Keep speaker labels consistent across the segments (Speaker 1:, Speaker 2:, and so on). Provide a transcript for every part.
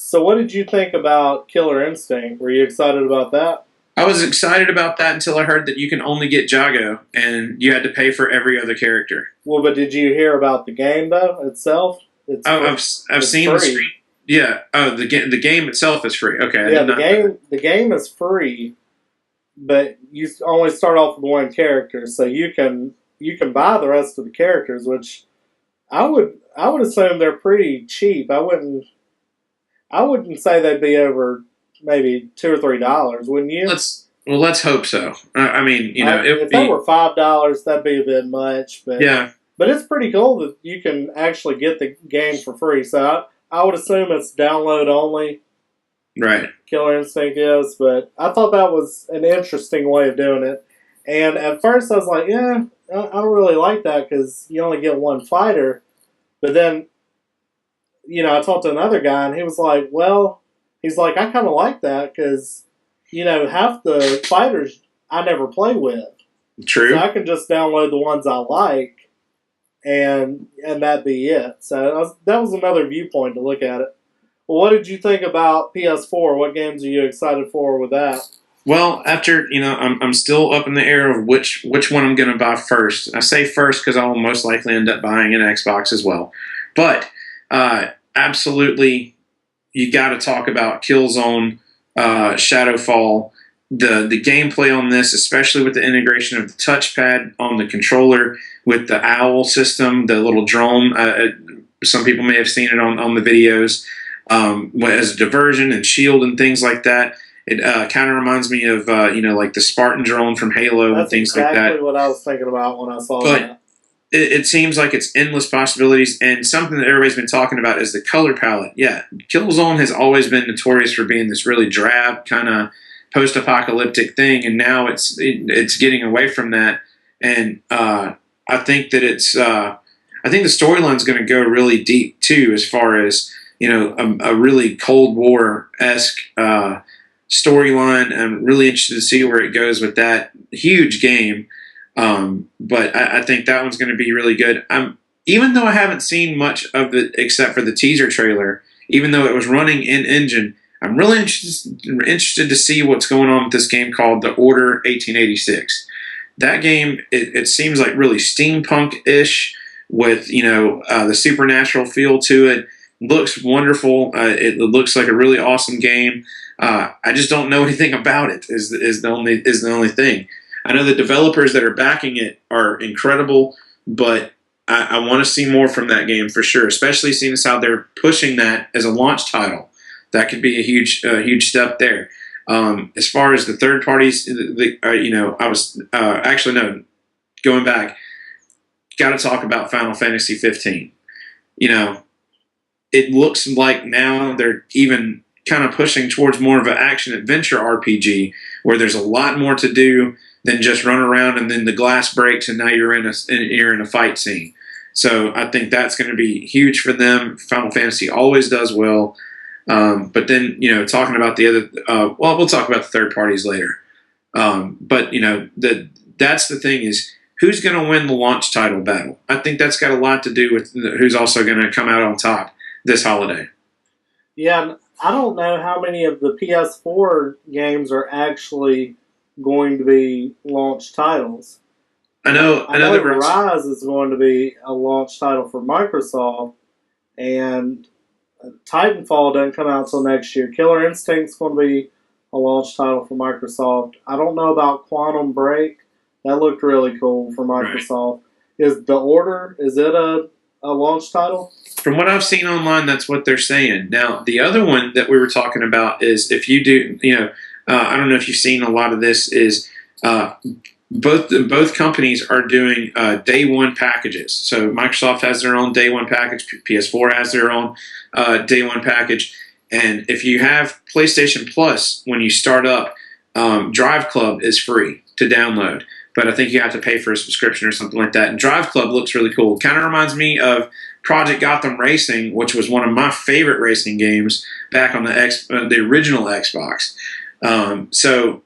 Speaker 1: So, what did you think about Killer Instinct? Were you excited about that?
Speaker 2: I was excited about that until I heard that you can only get Jago, and you had to pay for every other character.
Speaker 1: Well, but did you hear about the game though itself?
Speaker 2: Oh, I've
Speaker 1: It's
Speaker 2: seen the
Speaker 1: free.
Speaker 2: screen. Yeah. Oh, the game itself is free. Okay, I
Speaker 1: Yeah,
Speaker 2: did
Speaker 1: the
Speaker 2: not know that.
Speaker 1: game is free, but you only start off with one character, so you can buy the rest of the characters, which I would assume they're pretty cheap. I wouldn't say they'd be over maybe $2 or $3, wouldn't you?
Speaker 2: Let's hope so. I mean, it would
Speaker 1: If they
Speaker 2: be.
Speaker 1: were $5, that'd be a bit much,
Speaker 2: Yeah.
Speaker 1: but it's pretty cool that you can actually get the game for free. So I would assume it's download only.
Speaker 2: Right.
Speaker 1: Killer Instinct is, but I thought that was an interesting way of doing it. And at first I was like, yeah, I don't really like that because you only get one fighter. But then, I talked to another guy and he was like, well, he's like, I kind of like that because, half the fighters I never play with. So
Speaker 2: True.
Speaker 1: I can just download the ones I like and that be it. So that was another viewpoint to look at it. Well, what did you think about PS4? What games are you excited for with that?
Speaker 2: Well, after I'm still up in the air of which one I'm going to buy first. I say first because I'll most likely end up buying an Xbox as well. But absolutely, you got to talk about Killzone, Shadowfall. The gameplay on this, especially with the integration of the touchpad on the controller with the OWL system, the little drone. Some people may have seen it on the videos as a diversion and shield and things like that. It kind of reminds me of like the Spartan drone from Halo and
Speaker 1: That's
Speaker 2: things like that.
Speaker 1: exactly what I was thinking about when I saw
Speaker 2: But
Speaker 1: that.
Speaker 2: it seems like it's endless possibilities, and something that everybody's been talking about is the color palette. Yeah, Killzone has always been notorious for being this really drab kind of post-apocalyptic thing, and now it's getting away from that. And I think that I think the storyline's going to go really deep too, as far as a really Cold War esque storyline. I'm really interested to see where it goes with that huge game. But I think that one's going to be really good. Even though I haven't seen much of it except for the teaser trailer, even though it was running in engine, I'm really interested to see what's going on with this game called The Order 1886. That game, it seems like really steampunk-ish with the supernatural feel to it. Looks wonderful. It looks like a really awesome game. I just don't know anything about it. Is the only thing. I know the developers that are backing it are incredible, but I want to see more from that game for sure. Especially seeing as how they're pushing that as a launch title. That could be a huge step there. As far as the third parties, I was actually no, going back. Got to talk about Final Fantasy 15. It looks like now they're even kind of pushing towards more of an action adventure RPG where there's a lot more to do than just run around and then the glass breaks and now you're in a fight scene. So I think that's going to be huge for them. Final Fantasy always does well. But then, talking about the other, we'll talk about the third parties later. But that's the thing is who's going to win the launch title battle. I think that's got a lot to do with who's also going to come out on top this holiday.
Speaker 1: Yeah, I don't know how many of the PS4 games are actually going to be launch titles.
Speaker 2: I know that
Speaker 1: Rise is going to be a launch title for Microsoft, and Titanfall doesn't come out until next year. Killer Instinct's going to be a launch title for Microsoft. I don't know about Quantum Break. That looked really cool for Microsoft. Right. Is The Order, is it a launch title?
Speaker 2: From what I've seen online, that's what they're saying. Now, the other one that we were talking about is if you do, I don't know if you've seen a lot of this, is both companies are doing day one packages. So Microsoft has their own day one package, PS4 has their own day one package, and if you have PlayStation Plus, when you start up, Drive Club is free to download, but I think you have to pay for a subscription or something like that. And Drive Club looks really cool. It kind of reminds me of Project Gotham Racing, which was one of my favorite racing games back on the original Xbox. So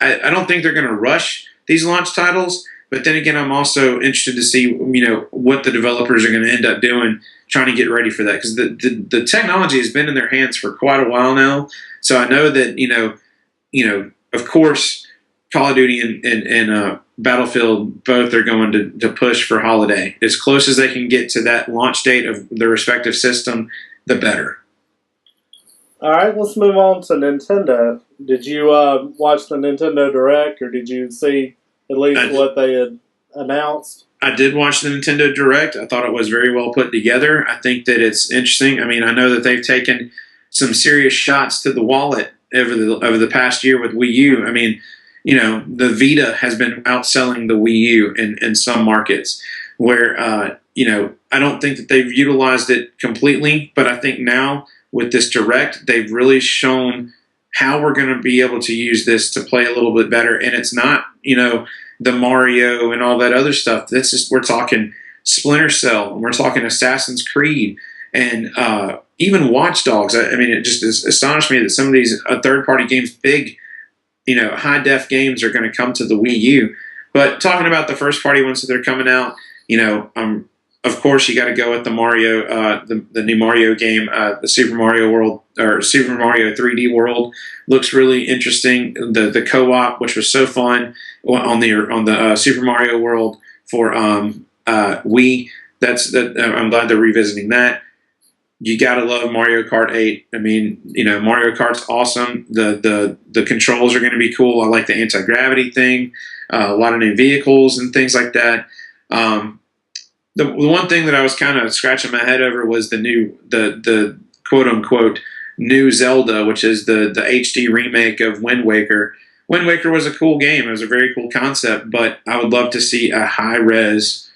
Speaker 2: I don't think they're going to rush these launch titles, But then again, I'm also interested to see, what the developers are going to end up doing, trying to get ready for that, because the technology has been in their hands for quite a while now. So I know that of course, Call of Duty and Battlefield both are going to push for holiday. As close as they can get to that launch date of their respective system, the better.
Speaker 1: All right, let's move on to Nintendo. Did you watch the Nintendo Direct, or did you see at least what they had announced?
Speaker 2: I did watch the Nintendo Direct. I thought it was very well put together. I think that it's interesting. I mean, I know that they've taken some serious shots to the wallet over the past year with Wii U. I mean, the Vita has been outselling the Wii U in some markets where, I don't think that they've utilized it completely, but I think now with this Direct, they've really shown how we're going to be able to use this to play a little bit better. And it's not, the Mario and all that other stuff. We're talking Splinter Cell, and we're talking Assassin's Creed, and even Watch Dogs. I mean, it just astonished me that some of these third-party games, big, high-def games, are going to come to the Wii U. But talking about the first-party ones that are coming out, of course, you got to go with the Mario, the new Mario game, the Super Mario World, or Super Mario 3D World. Looks really interesting. The co-op, which was so fun on the Super Mario World for Wii. I'm glad they're revisiting that. You got to love Mario Kart 8. I mean, Mario Kart's awesome. The controls are going to be cool. I like the anti-gravity thing. A lot of new vehicles and things like that. The one thing that I was kind of scratching my head over was the quote unquote new Zelda, which is the HD remake of Wind Waker. Wind Waker was a cool game. It was a very cool concept, but I would love to see a high res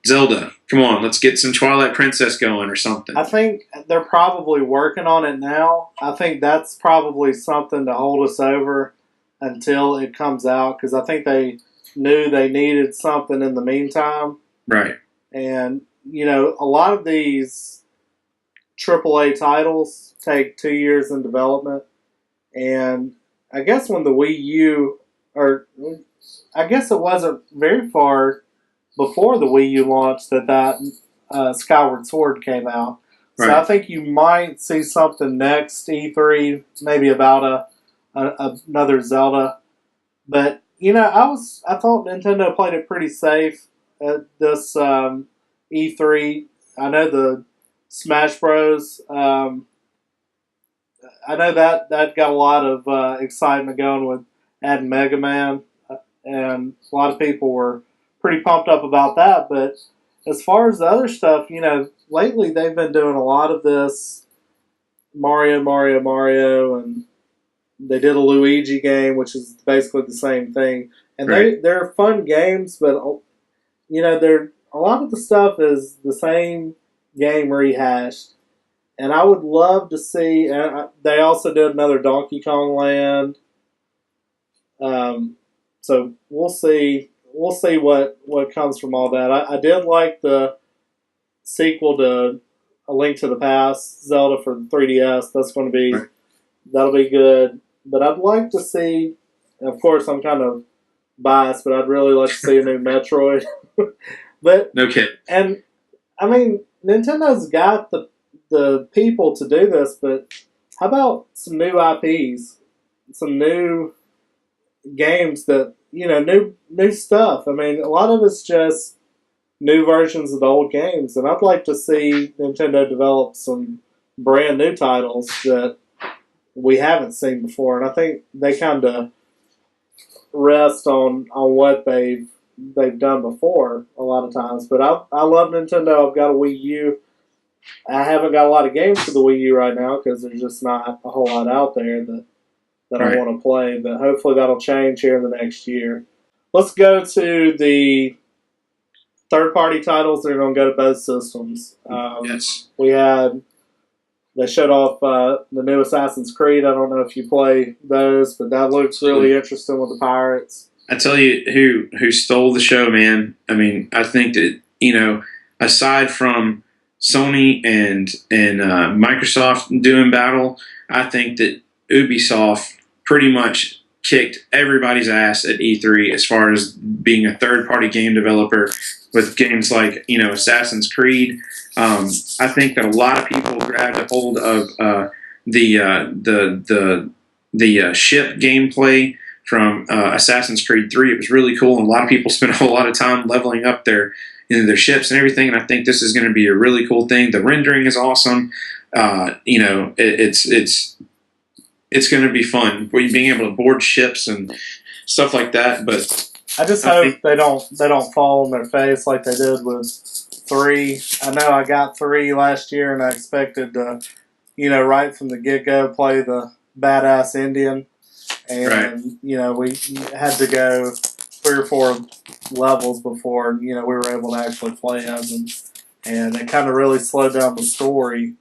Speaker 2: Zelda. Come on, let's get some Twilight Princess going or something.
Speaker 1: I think they're probably working on it now. I think that's probably something to hold us over until it comes out, because I think they knew they needed something in the meantime.
Speaker 2: Right.
Speaker 1: And, a lot of these AAA titles take 2 years in development. And I guess when the Wii U, or I guess it wasn't very far before the Wii U launched that Skyward Sword came out. So right. I think you might see something next E3, maybe about another Zelda. But, I thought Nintendo played it pretty safe at this E3. I know the Smash Bros. I know that got a lot of excitement going with adding Mega Man, and a lot of people were pretty pumped up about that. But as far as the other stuff, lately they've been doing a lot of this Mario, and they did a Luigi game, which is basically the same thing. And right. They're fun games, but they're a lot of the stuff is the same game rehashed. And I would love to see. They also did another Donkey Kong Land. So we'll see. We'll see what comes from all that. I did like the sequel to A Link to the Past, Zelda for the 3DS. That's going to be that'll be good. But I'd like to see. Of course, I'm kind of biased, but I'd really like to see a new Metroid. But
Speaker 2: no kidding.
Speaker 1: And I mean, Nintendo's got the people to do this, but how about some new IPs, some new games that new stuff? I mean, a lot of it's just new versions of the old games, and I'd like to see Nintendo develop some brand new titles that we haven't seen before. And I think they kind of rest on what they've done before a lot of times. But I love Nintendo. I've got a Wii U. I haven't got a lot of games for the Wii U right now because there's just not a whole lot out there that right. I want to play. But hopefully that'll change here in the next year. Let's go to the third-party titles that are going to go to both systems.
Speaker 2: Yes.
Speaker 1: They showed off the new Assassin's Creed. I don't know if you play those, but that looks really interesting with the pirates.
Speaker 2: I tell you who stole the show, man. I mean, I think that, aside from Sony and Microsoft doing battle, I think that Ubisoft pretty much kicked everybody's ass at E3 as far as being a third-party game developer with games like Assassin's Creed. I think that a lot of people grabbed a hold of the ship gameplay from Assassin's Creed 3. It was really cool, and a lot of people spent a whole lot of time leveling up their ships and everything. And I think this is going to be a really cool thing. The rendering is awesome. It's going to be fun. Being able to board ships and stuff like that. But
Speaker 1: I just hope they don't fall on their face like they did with 3. I know I got 3 last year, and I expected to, right from the get-go, play the badass Indian. And,
Speaker 2: right.
Speaker 1: We had to go 3 or 4 levels before, we were able to actually play as them. And it kind of really slowed down the story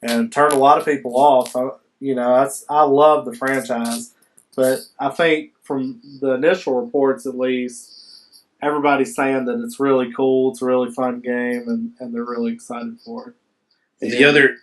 Speaker 1: and turned a lot of people off. I love the franchise, but I think from the initial reports at least, everybody's saying that it's really cool, it's a really fun game, and they're really excited for it.
Speaker 2: The other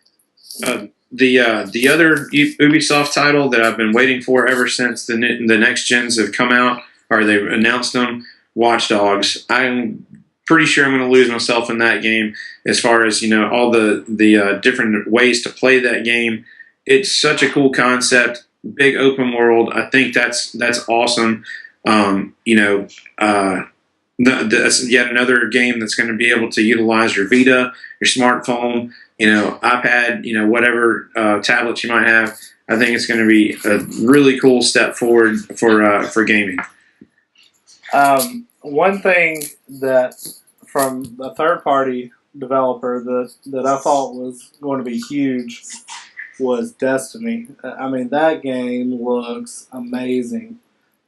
Speaker 2: Ubisoft title that I've been waiting for ever since the next gens have come out, or they've announced them, Watch Dogs. I'm pretty sure I'm going to lose myself in that game as far as all the different ways to play that game. It's such a cool concept, big open world. I think that's awesome. That's yet another game that's going to be able to utilize your Vita, your smartphone, iPad, whatever tablets you might have. I think it's going to be a really cool step forward for gaming.
Speaker 1: One thing that from a third-party developer that I thought was going to be huge was Destiny. I mean, that game looks amazing.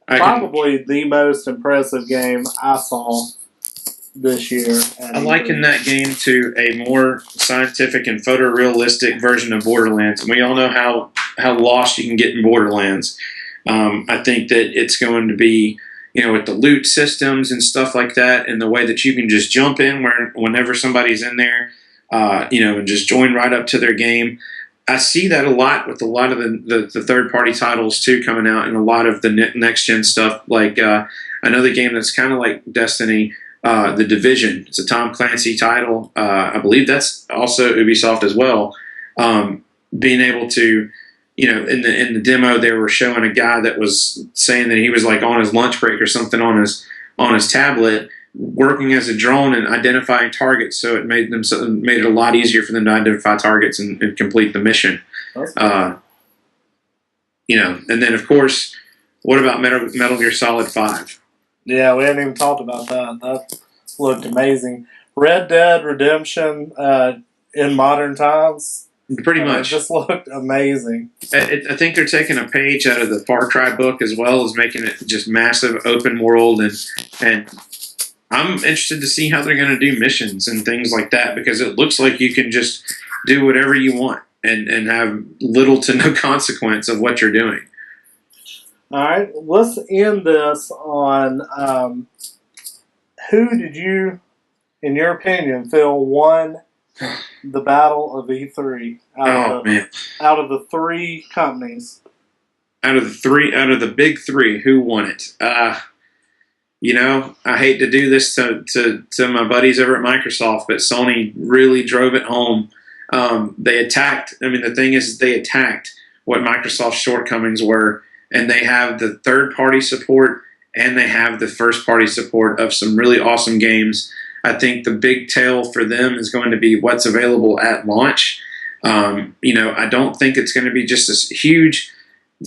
Speaker 1: Probably the most impressive game I saw this year.
Speaker 2: I liken that game to a more scientific and photorealistic version of Borderlands. And we all know how lost you can get in Borderlands. I think that it's going to be, with the loot systems and stuff like that, and the way that you can just jump in whenever somebody's in there, and just join right up to their game. I see that a lot with a lot of the third-party titles, too, coming out, and a lot of the next-gen stuff. Like another game that's kind of like Destiny, The Division. It's a Tom Clancy title. I believe that's also Ubisoft as well. Being able to, in the demo, they were showing a guy that was saying that he was like on his lunch break or something on his tablet, working as a drone and identifying targets. So it made it a lot easier for them to identify targets and complete the mission. And then of course, what about Metal Gear Solid 5?
Speaker 1: Yeah, we hadn't even talked about that. That looked amazing. Red Dead Redemption in modern times.
Speaker 2: Pretty much.
Speaker 1: It just looked amazing.
Speaker 2: I think they're taking a page out of the Far Cry book as well as making it just massive open world, and I'm interested to see how they're going to do missions and things like that, because it looks like you can just do whatever you want and have little to no consequence of what you're doing.
Speaker 1: All right, let's end this on who did you, in your opinion, feel won the battle of E3 out of the 3 companies?
Speaker 2: Out of the big 3, who won it? I hate to do this to my buddies over at Microsoft, but Sony really drove it home. They attacked. I mean, the thing is, they attacked what Microsoft's shortcomings were, and they have the third-party support and they have the first-party support of some really awesome games. I think the big tale for them is going to be what's available at launch. I don't think it's going to be just this huge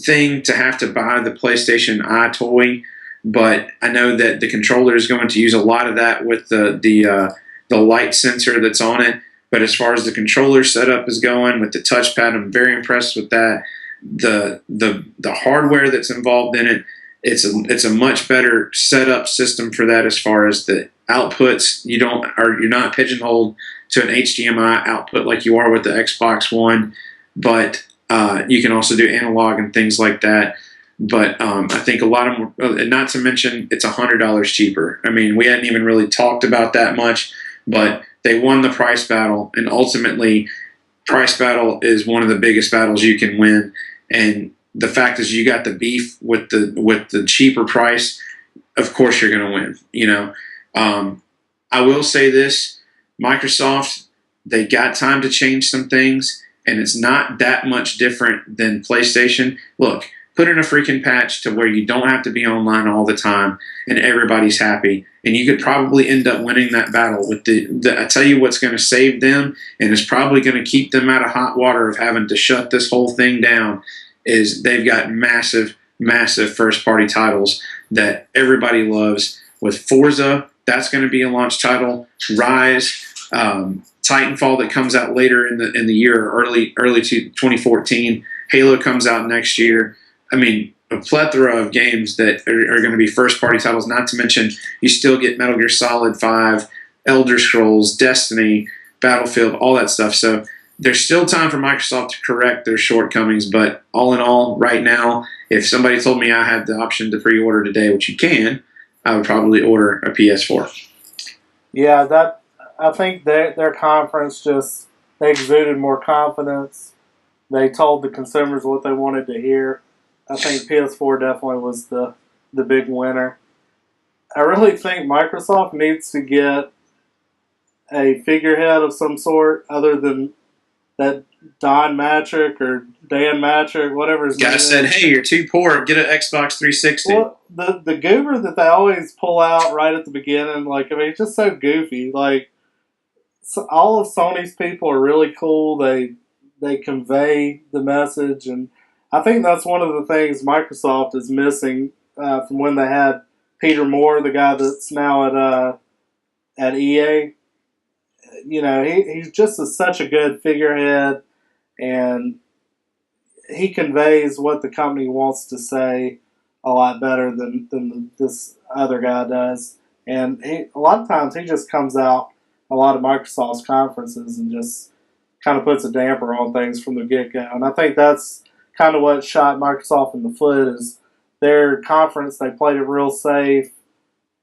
Speaker 2: thing to have to buy the PlayStation Eye toy, but I know that the controller is going to use a lot of that with the light sensor that's on it. But as far as the controller setup is going with the touchpad, I'm very impressed with that. The hardware that's involved in it, it's a much better setup system for that as far as the outputs. You're not pigeonholed to an HDMI output like you are with the Xbox One, but you can also do analog and things like that. But I think a lot of them, and not to mention, it's $100 cheaper. I mean, we hadn't even really talked about that much, but they won the price battle, and ultimately, price battle is one of the biggest battles you can win. And the fact is you got the beef with the cheaper price. Of course, you're going to win. I will say this: Microsoft, they got time to change some things, and it's not that much different than PlayStation. Look, put in a freaking patch to where you don't have to be online all the time, and everybody's happy. And you could probably end up winning that battle with I tell you what's going to save them, and it's probably going to keep them out of hot water of having to shut this whole thing down, is they've got massive, massive first-party titles that everybody loves. With Forza, that's going to be a launch title. Rise, Titanfall that comes out later in the year, early to 2014. Halo comes out next year. I mean, a plethora of games that are going to be first-party titles, not to mention you still get Metal Gear Solid 5, Elder Scrolls, Destiny, Battlefield, all that stuff. So there's still time for Microsoft to correct their shortcomings, but all in all, right now, if somebody told me I had the option to pre-order today, which you can, I would probably order a PS4.
Speaker 1: Yeah, I think their conference they exuded more confidence. They told the consumers what they wanted to hear. I think PS4 definitely was the big winner. I really think Microsoft needs to get a figurehead of some sort other than that Don Matrick or Dan Matrick, whatever his name is.
Speaker 2: Guy said, hey, you're too poor. Get an Xbox 360.
Speaker 1: Well, the goober that they always pull out right at the beginning, it's just so goofy. All of Sony's people are really cool. They convey the message, and I think that's one of the things Microsoft is missing from when they had Peter Moore, the guy that's now at EA. He's just such a good figurehead, and he conveys what the company wants to say a lot better than this other guy does. And a lot of times he just comes out a lot of Microsoft's conferences and just kind of puts a damper on things from the get-go. And I think that's kind of what shot Microsoft in the foot is their conference. They played it real safe.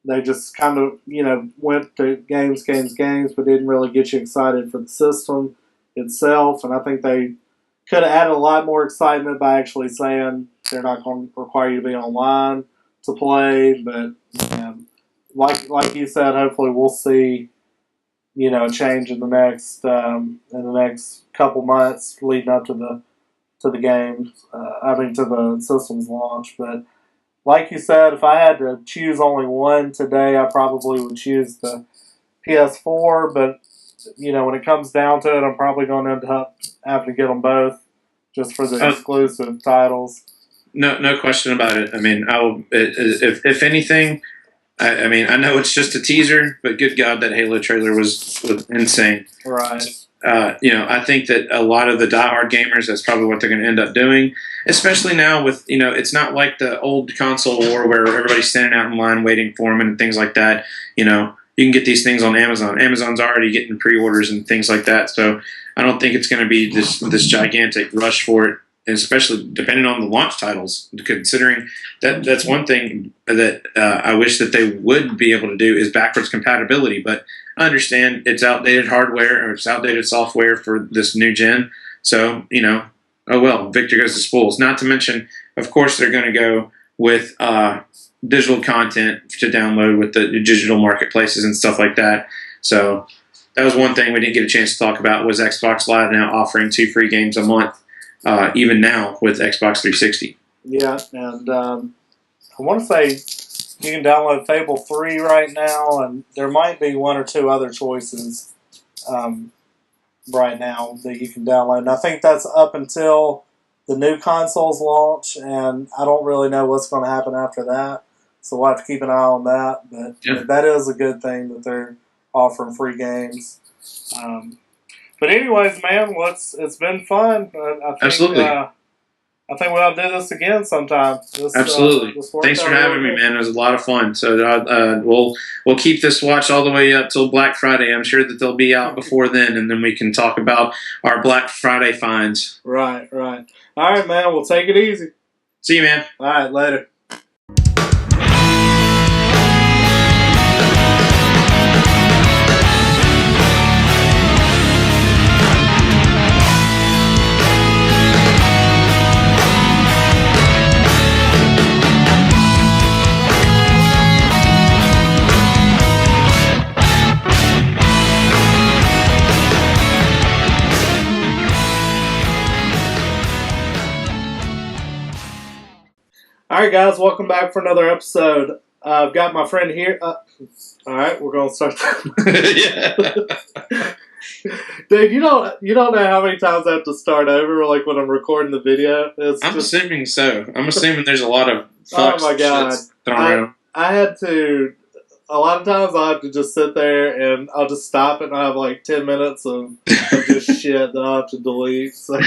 Speaker 1: They just kind of, went to games, but didn't really get you excited for the system itself. And I think they could have added a lot more excitement by actually saying they're not going to require you to be online to play. But like you said, hopefully we'll see, a change in the next couple months leading up to the game. To the system's launch. But like you said, if I had to choose only one today, I probably would choose the PS4. But, when it comes down to it, I'm probably going to end up having to get them both just for the exclusive titles.
Speaker 2: No question about it. I mean, if anything, I know it's just a teaser, but good God, that Halo trailer was insane.
Speaker 1: Right.
Speaker 2: I think that a lot of the diehard gamers, that's probably what they're going to end up doing, especially now with, it's not like the old console war where everybody's standing out in line waiting for them and things like that. You can get these things on Amazon. Amazon's already getting pre-orders and things like that. So I don't think it's going to be this gigantic rush for it, especially depending on the launch titles, considering that's one thing that I wish that they would be able to do is backwards compatibility. But I understand it's outdated hardware or it's outdated software for this new gen. So, oh well, victor goes to spools. Not to mention, of course, they're going to go with digital content to download with the digital marketplaces and stuff like that. So that was one thing we didn't get a chance to talk about was Xbox Live now offering 2 free games a month, even now with Xbox 360.
Speaker 1: Yeah, and I want to say you can download Fable 3 right now, and there might be 1 or 2 other choices right now that you can download. And I think that's up until the new consoles launch, and I don't really know what's going to happen after that. So we'll have to keep an eye on that. But that is a good thing that they're offering free games. But anyways, man, it's been fun. I think,
Speaker 2: Absolutely.
Speaker 1: I think we'll do this again sometime.
Speaker 2: Absolutely. Thanks for having me, man. It was a lot of fun. So we'll keep this watch all the way up till Black Friday. I'm sure that they'll be out before then, and then we can talk about our Black Friday finds.
Speaker 1: Right. All right, man. We'll take it easy.
Speaker 2: See you, man.
Speaker 1: All right, later. All right, guys, welcome back for another episode. I've got my friend here. All right, we're gonna start.
Speaker 2: Yeah.
Speaker 1: Dude, you don't know how many times I have to start over, like when I'm recording the video.
Speaker 2: I'm assuming so. I'm assuming there's a lot of fucks
Speaker 1: my God.
Speaker 2: shits thrown around.
Speaker 1: I had to. A lot of times I'll have to just sit there and I'll just stop it and I have like 10 minutes of just shit that I'll have to delete. So.